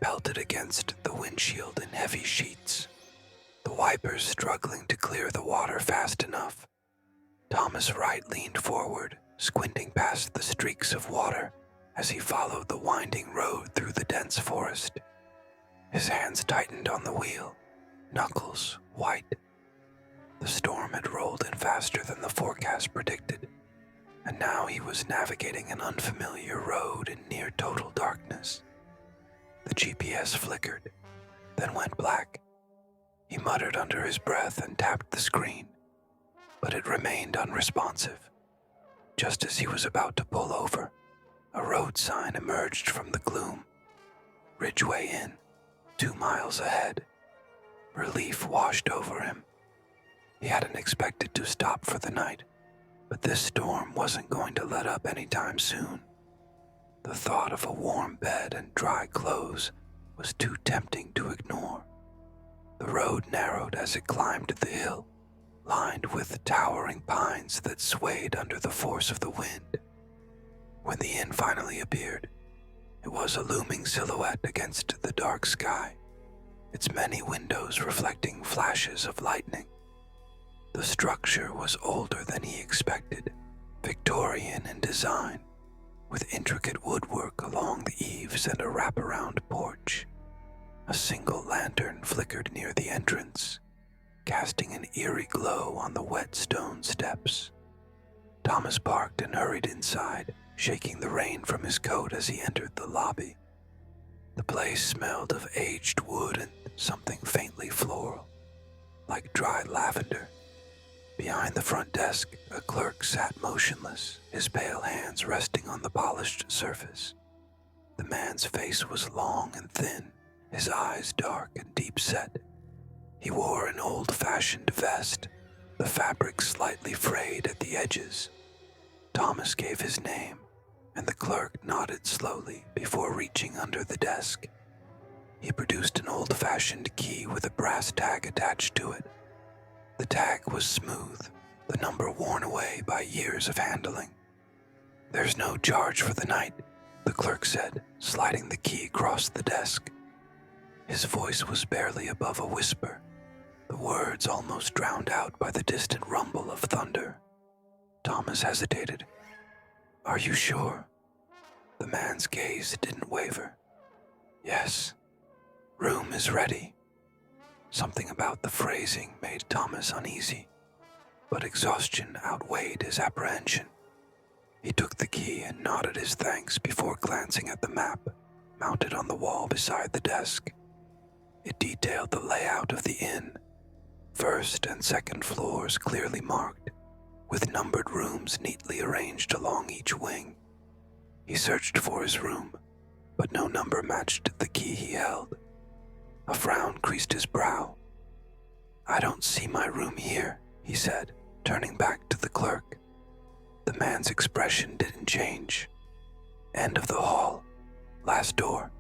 pelted against the windshield in heavy sheets, the wipers struggling to clear the water fast enough. Thomas Wright leaned forward, squinting past the streaks of water as he followed the winding road through the dense forest. His hands tightened on the wheel, knuckles white. The storm had rolled in faster than the forecast predicted, and now he was navigating an unfamiliar road in near total darkness. The GPS flickered, then went black. He muttered under his breath and tapped the screen, but it remained unresponsive. Just as he was about to pull over, a road sign emerged from the gloom. Ridgeway Inn, 2 miles ahead. Relief washed over him. He hadn't expected to stop for the night, but this storm wasn't going to let up anytime soon. The thought of a warm bed and dry clothes was too tempting to ignore. The road narrowed as it climbed the hill, lined with towering pines that swayed under the force of the wind. When the inn finally appeared, it was a looming silhouette against the dark sky, its many windows reflecting flashes of lightning. The structure was older than he expected, Victorian in design, with intricate woodwork along the eaves and a wraparound porch. A single lantern flickered near the entrance, casting an eerie glow on the wet stone steps. Thomas parked and hurried inside, shaking the rain from his coat as he entered the lobby. The place smelled of aged wood and something faintly floral, like dried lavender. Behind the front desk, a clerk sat motionless, his pale hands resting on the polished surface. The man's face was long and thin, his eyes dark and deep-set. He wore an old-fashioned vest, the fabric slightly frayed at the edges. Thomas gave his name, and the clerk nodded slowly before reaching under the desk. He produced an old-fashioned key with a brass tag attached to it. The tag was smooth, the number worn away by years of handling. "There's no charge for the night," the clerk said, sliding the key across the desk. His voice was barely above a whisper, the words almost drowned out by the distant rumble of thunder. Thomas hesitated. "Are you sure?" The man's gaze didn't waver. "Yes. Room is ready." Something about the phrasing made Thomas uneasy, but exhaustion outweighed his apprehension. He took the key and nodded his thanks before glancing at the map mounted on the wall beside the desk. It detailed the layout of the inn, first and second floors clearly marked, with numbered rooms neatly arranged along each wing. He searched for his room, but no number matched the key he held. A frown creased his brow. "I don't see my room here," he said, turning back to the clerk. The man's expression didn't change. "End of the hall. Last door."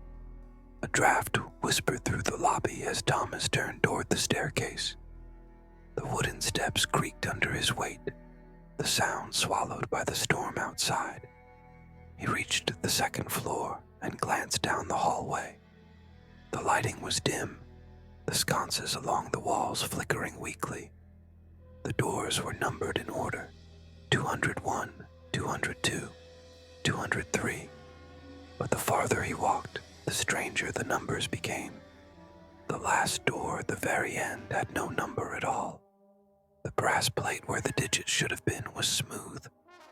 A draft whispered through the lobby as Thomas turned toward the staircase. The wooden steps creaked under his weight, the sound swallowed by the storm outside. He reached the second floor and glanced down the hallway. The lighting was dim, the sconces along the walls flickering weakly. The doors were numbered in order: 201, 202, 203. But the farther he walked, the stranger the numbers became. The last door at the very end had no number at all. The brass plate where the digits should have been was smooth,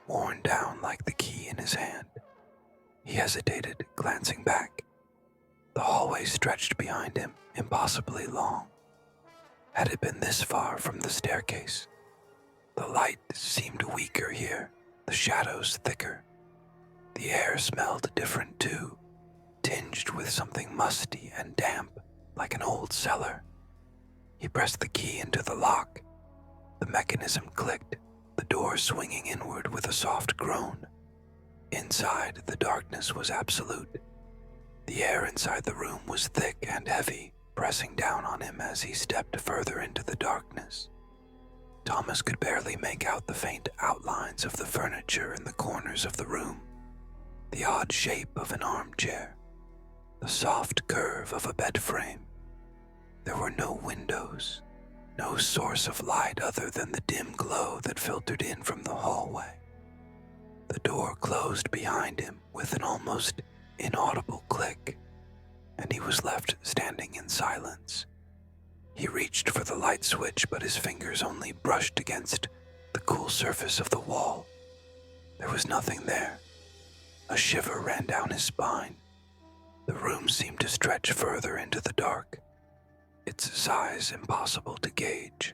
worn down like the key in his hand. He hesitated, glancing back. The hallway stretched behind him, impossibly long. Had it been this far from the staircase? The light seemed weaker here, the shadows thicker. The air smelled different too, tinged with something musty and damp, like an old cellar. He pressed the key into the lock. The mechanism clicked, the door swinging inward with a soft groan. Inside, the darkness was absolute. The air inside the room was thick and heavy, pressing down on him as he stepped further into the darkness. Thomas could barely make out the faint outlines of the furniture in the corners of the room, the odd shape of an armchair. the soft curve of a bed frame. There were no windows, no source of light other than the dim glow that filtered in from the hallway. The door closed behind him with an almost inaudible click, and he was left standing in silence. He reached for the light switch, but his fingers only brushed against the cool surface of the wall. There was nothing there. A shiver ran down his spine. The room seemed to stretch further into the dark, its size impossible to gauge,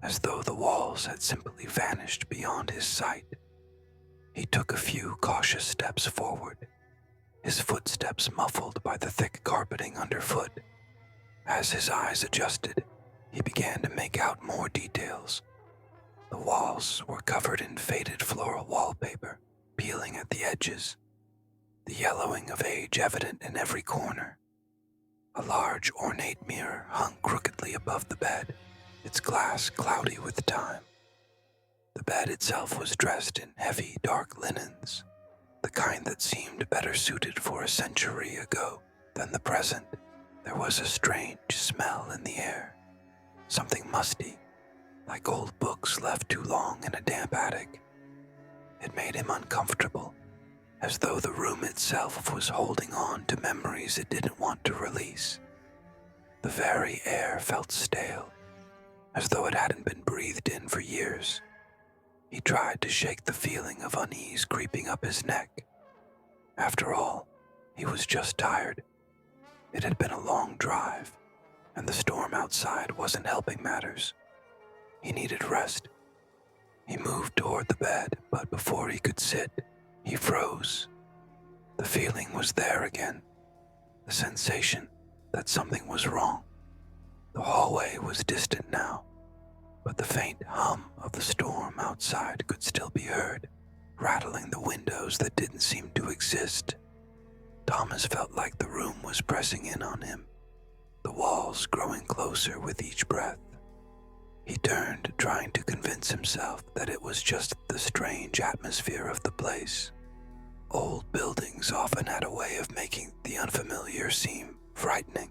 as though the walls had simply vanished beyond his sight. He took a few cautious steps forward, his footsteps muffled by the thick carpeting underfoot. As his eyes adjusted, he began to make out more details. The walls were covered in faded floral wallpaper, peeling at the edges, the yellowing of age evident in every corner. A large ornate mirror hung crookedly above the bed, its glass cloudy with time. The bed itself was dressed in heavy, dark linens, the kind that seemed better suited for a century ago than the present. There was a strange smell in the air, something musty, like old books left too long in a damp attic. It made him uncomfortable, as though the room itself was holding on to memories it didn't want to release. The very air felt stale, as though it hadn't been breathed in for years. He tried to shake the feeling of unease creeping up his neck. After all, he was just tired. It had been a long drive, and the storm outside wasn't helping matters. He needed rest. He moved toward the bed, but before he could sit, he froze. The feeling was there again, the sensation that something was wrong. The hallway was distant now, but the faint hum of the storm outside could still be heard, rattling the windows that didn't seem to exist. Thomas felt like the room was pressing in on him, the walls growing closer with each breath. He turned, trying to convince himself that it was just the strange atmosphere of the place. Old buildings often had a way of making the unfamiliar seem frightening.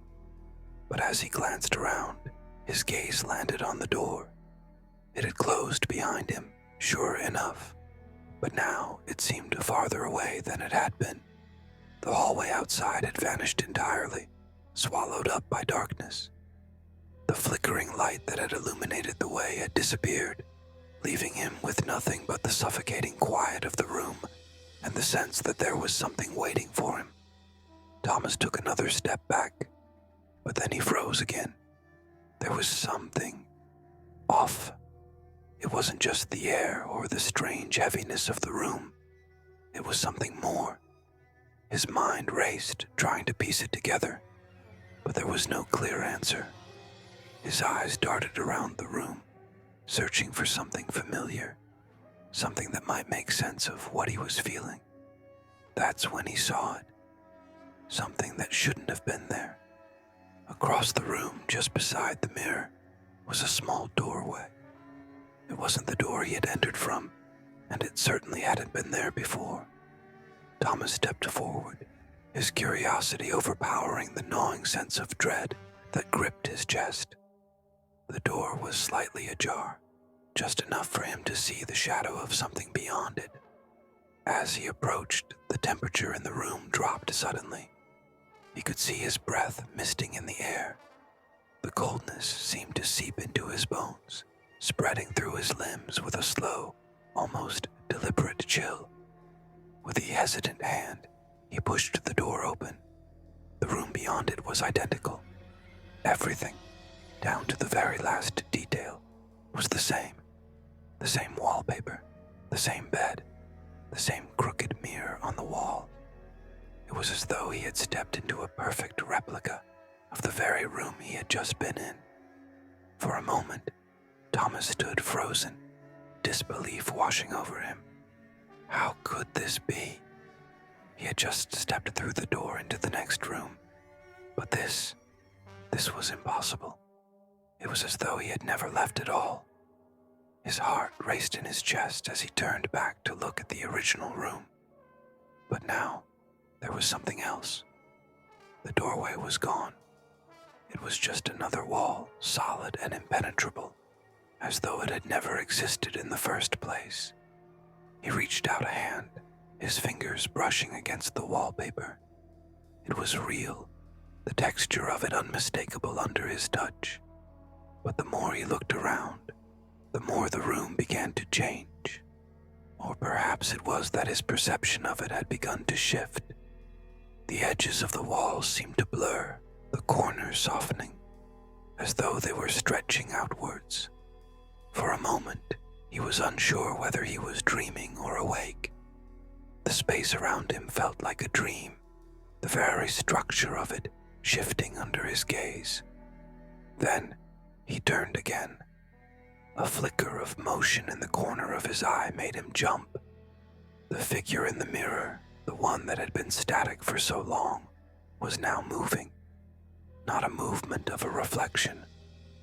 But as he glanced around, his gaze landed on the door. It had closed behind him, sure enough, but now it seemed farther away than it had been. The hallway outside had vanished entirely, swallowed up by darkness. The flickering light that had illuminated the way had disappeared, leaving him with nothing but the suffocating quiet of the room and the sense that there was something waiting for him. Thomas took another step back, but then he froze again. There was something off. It wasn't just the air or the strange heaviness of the room. It was something more. His mind raced, trying to piece it together, but there was no clear answer. His eyes darted around the room, searching for something familiar, something that might make sense of what he was feeling. That's when he saw it. Something that shouldn't have been there. Across the room, just beside the mirror, was a small doorway. It wasn't the door he had entered from, and it certainly hadn't been there before. Thomas stepped forward, his curiosity overpowering the gnawing sense of dread that gripped his chest. The door was slightly ajar, just enough for him to see the shadow of something beyond it. As he approached, the temperature in the room dropped suddenly. He could see his breath misting in the air. The coldness seemed to seep into his bones, spreading through his limbs with a slow, almost deliberate chill. With a hesitant hand, he pushed the door open. The room beyond it was identical. Everything, down to the very last detail, was the same. The same wallpaper, the same bed, the same crooked mirror on the wall. It was as though he had stepped into a perfect replica of the very room he had just been in. For a moment, Thomas stood frozen, disbelief washing over him. How could this be? He had just stepped through the door into the next room. But this was impossible. It was as though he had never left at all. His heart raced in his chest as he turned back to look at the original room. But now, there was something else. The doorway was gone. It was just another wall, solid and impenetrable, as though it had never existed in the first place. He reached out a hand, his fingers brushing against the wallpaper. It was real, the texture of it unmistakable under his touch. But the more he looked around, the more the room began to change. Or perhaps it was that his perception of it had begun to shift. The edges of the walls seemed to blur, the corners softening, as though they were stretching outwards. For a moment, he was unsure whether he was dreaming or awake. The space around him felt like a dream, the very structure of it shifting under his gaze. Then he turned again. A flicker of motion in the corner of his eye made him jump. The figure in the mirror, the one that had been static for so long, was now moving. Not a movement of a reflection,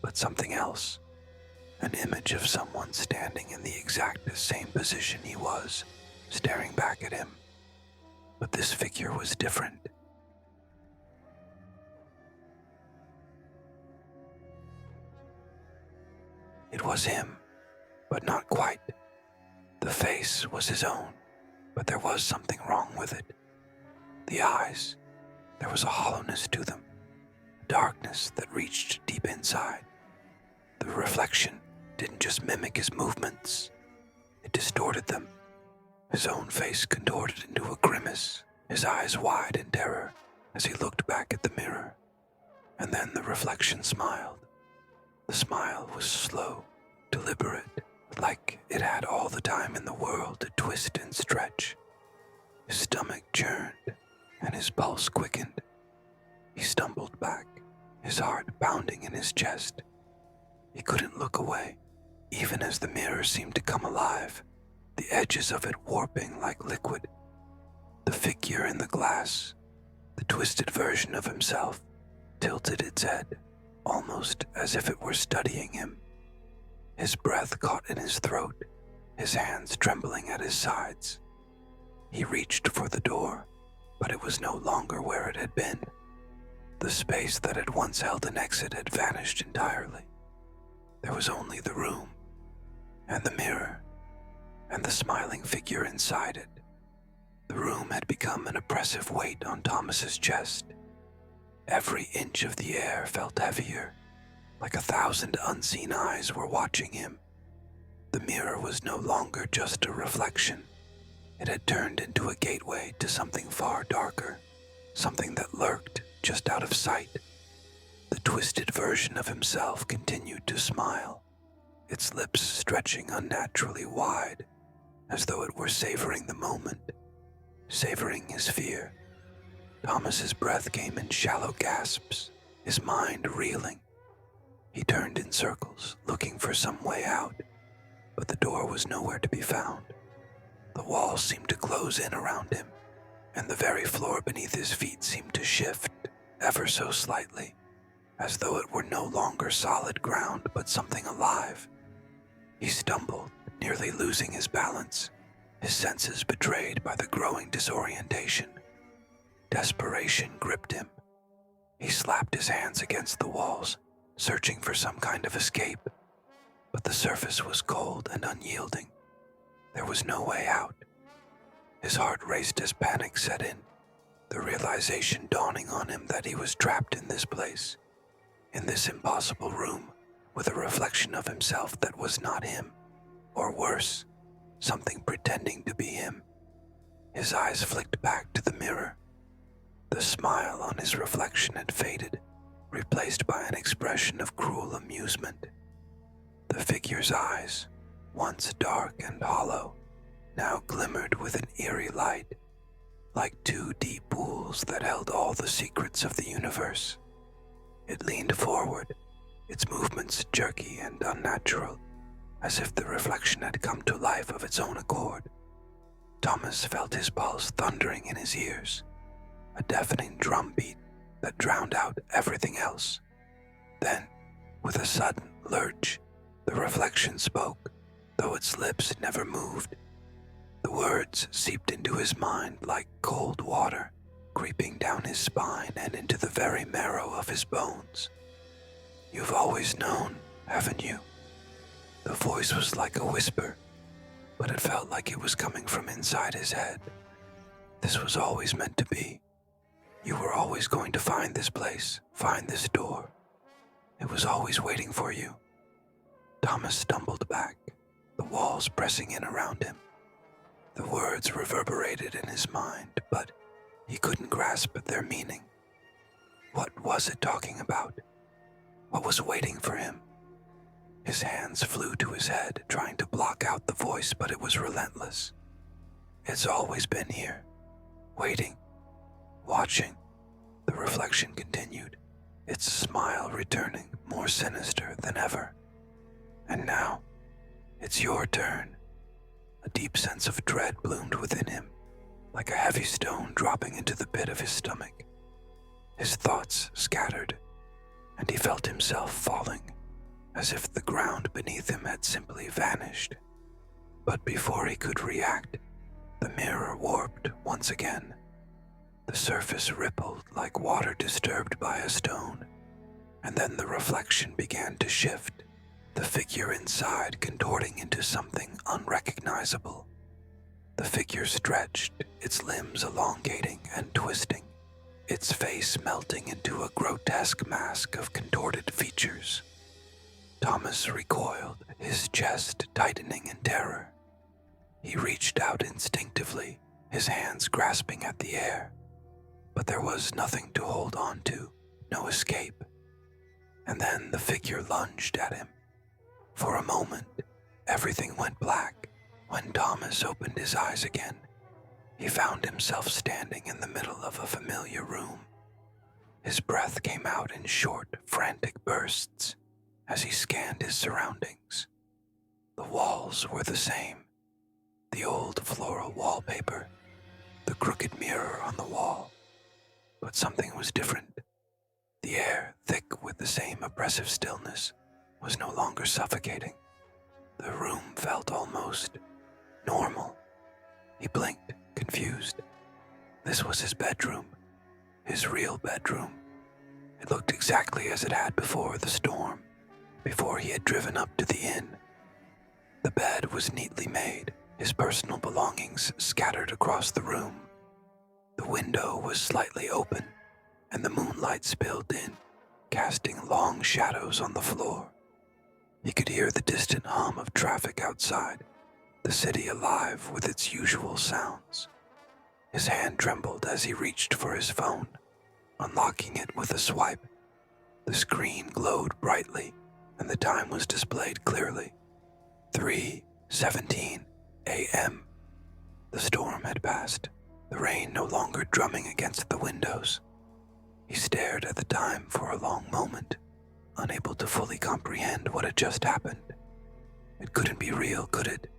but something else. An image of someone standing in the exact same position he was, staring back at him. But this figure was different. It was him, but not quite. The face was his own, but there was something wrong with it. The eyes, there was a hollowness to them, a darkness that reached deep inside. The reflection didn't just mimic his movements, it distorted them. His own face contorted into a grimace, his eyes wide in terror as he looked back at the mirror. And then the reflection smiled. The smile was slow, deliberate, like it had all the time in the world to twist and stretch. His stomach churned, and his pulse quickened. He stumbled back, his heart pounding in his chest. He couldn't look away, even as the mirror seemed to come alive, the edges of it warping like liquid. The figure in the glass, the twisted version of himself, tilted its head, almost as if it were studying him. His breath caught in his throat, his hands trembling at his sides. He reached for the door, but it was no longer where it had been. The space that had once held an exit had vanished entirely. There was only the room, and the mirror, and the smiling figure inside it. The room had become an oppressive weight on Thomas's chest. Every inch of the air felt heavier, like 1,000 unseen eyes were watching him. The mirror was no longer just a reflection. It had turned into a gateway to something far darker, something that lurked just out of sight. The twisted version of himself continued to smile, its lips stretching unnaturally wide, as though it were savoring the moment, savoring his fear. Thomas's breath came in shallow gasps, his mind reeling. He turned in circles, looking for some way out, but the door was nowhere to be found. The walls seemed to close in around him, and the very floor beneath his feet seemed to shift, ever so slightly, as though it were no longer solid ground but something alive. He stumbled, nearly losing his balance, his senses betrayed by the growing disorientation. Desperation gripped him. He slapped his hands against the walls, searching for some kind of escape, but the surface was cold and unyielding. There was no way out. His heart raced as panic set in, the realization dawning on him that he was trapped in this place, in this impossible room, with a reflection of himself that was not him, or worse, something pretending to be him. His eyes flicked back to the mirror. The smile on his reflection had faded, replaced by an expression of cruel amusement. The figure's eyes, once dark and hollow, now glimmered with an eerie light, like two deep pools that held all the secrets of the universe. It leaned forward, its movements jerky and unnatural, as if the reflection had come to life of its own accord. Thomas felt his pulse thundering in his ears, a deafening drumbeat that drowned out everything else. Then, with a sudden lurch, the reflection spoke, though its lips never moved. The words seeped into his mind like cold water, creeping down his spine and into the very marrow of his bones. "You've always known, haven't you?" The voice was like a whisper, but it felt like it was coming from inside his head. "This was always meant to be. You were always going to find this place, find this door. It was always waiting for you." Thomas stumbled back, the walls pressing in around him. The words reverberated in his mind, but he couldn't grasp their meaning. What was it talking about? What was waiting for him? His hands flew to his head, trying to block out the voice, but it was relentless. "It's always been here, waiting, watching," the reflection continued, its smile returning more sinister than ever. "And now, it's your turn." A deep sense of dread bloomed within him, like a heavy stone dropping into the pit of his stomach. His thoughts scattered, and he felt himself falling, as if the ground beneath him had simply vanished. But before he could react, the mirror warped once again. The surface rippled like water disturbed by a stone, and then the reflection began to shift, the figure inside contorting into something unrecognizable. The figure stretched, its limbs elongating and twisting, its face melting into a grotesque mask of contorted features. Thomas recoiled, his chest tightening in terror. He reached out instinctively, his hands grasping at the air, but there was nothing to hold on to, no escape. And then the figure lunged at him. For a moment, everything went black. When Thomas opened his eyes again, he found himself standing in the middle of a familiar room. His breath came out in short, frantic bursts as he scanned his surroundings. The walls were the same. The old floral wallpaper, the crooked mirror on the wall. But something was different. The air, thick with the same oppressive stillness, was no longer suffocating. The room felt almost normal. He blinked, confused. This was his bedroom, his real bedroom. It looked exactly as it had before the storm, before he had driven up to the inn. The bed was neatly made, his personal belongings scattered across the room. The window was slightly open, and the moonlight spilled in, casting long shadows on the floor. He could hear the distant hum of traffic outside, the city alive with its usual sounds. His hand trembled as he reached for his phone, unlocking it with a swipe. The screen glowed brightly, and the time was displayed clearly. 3:17 a.m. The storm had passed, the rain no longer drumming against the windows. He stared at the time for a long moment, unable to fully comprehend what had just happened. It couldn't be real, could it?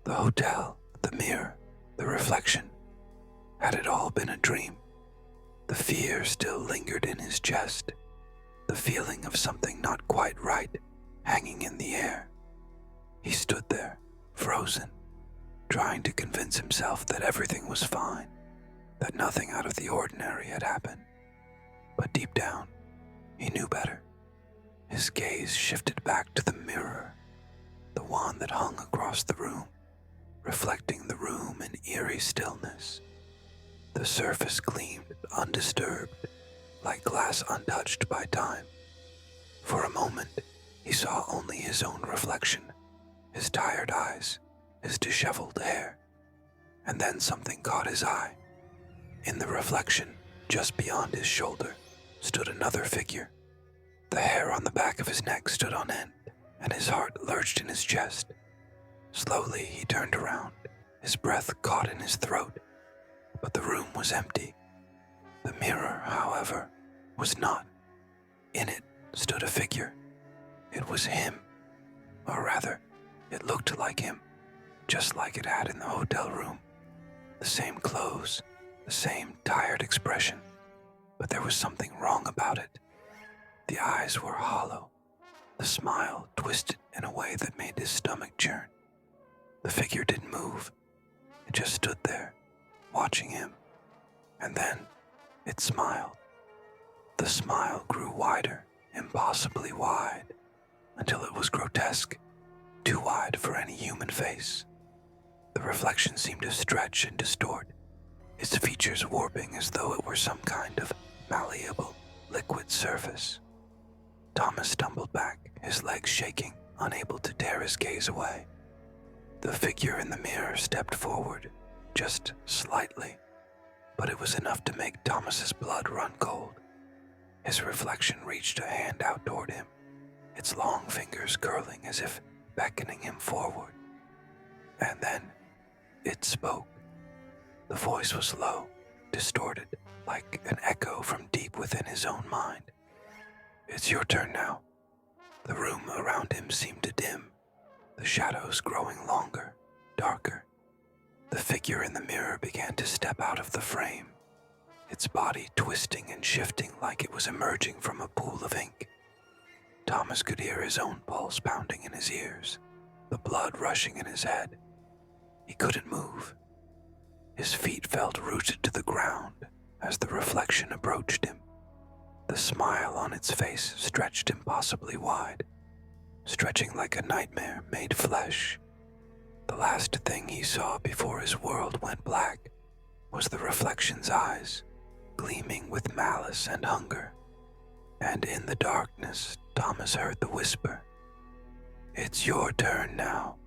The hotel, the mirror, the reflection. Had it all been a dream? The fear still lingered in his chest, the feeling of something not quite right hanging in the air. He stood there, frozen, trying to convince himself that everything was fine, that nothing out of the ordinary had happened. But deep down, he knew better. His gaze shifted back to the mirror, the one that hung across the room, reflecting the room in eerie stillness. The surface gleamed undisturbed, like glass untouched by time. For a moment, he saw only his own reflection, his tired eyes, his disheveled hair. And then something caught his eye. In the reflection, just beyond his shoulder, stood another figure. The hair on the back of his neck stood on end, and his heart lurched in his chest. Slowly, he turned around, his breath caught in his throat. But the room was empty. The mirror, however, was not. In it stood a figure. It was him. Or rather, it looked like him, just like it had in the hotel room. The same clothes, the same tired expression. But there was something wrong about it. The eyes were hollow, the smile twisted in a way that made his stomach churn. The figure didn't move. It just stood there, watching him. And then It smiled. The smile grew wider, impossibly wide, until it was grotesque, too wide for any human face. The reflection seemed to stretch and distort, its features warping as though it were some kind of malleable, liquid surface. Thomas stumbled back, his legs shaking, unable to tear his gaze away. The figure in the mirror stepped forward, just slightly, but it was enough to make Thomas's blood run cold. His reflection reached a hand out toward him, its long fingers curling as if beckoning him forward. And then it spoke. The voice was low, distorted, like an echo from deep within his own mind. "It's your turn now." The room around him seemed to dim, the shadows growing longer, darker. The figure in the mirror began to step out of the frame, its body twisting and shifting like it was emerging from a pool of ink. Thomas could hear his own pulse pounding in his ears, the blood rushing in his head. He couldn't move. His feet felt rooted to the ground as the reflection approached him. The smile on its face stretched impossibly wide, stretching like a nightmare made flesh. The last thing he saw before his world went black was the reflection's eyes, gleaming with malice and hunger. And in the darkness, Thomas heard the whisper, "It's your turn now."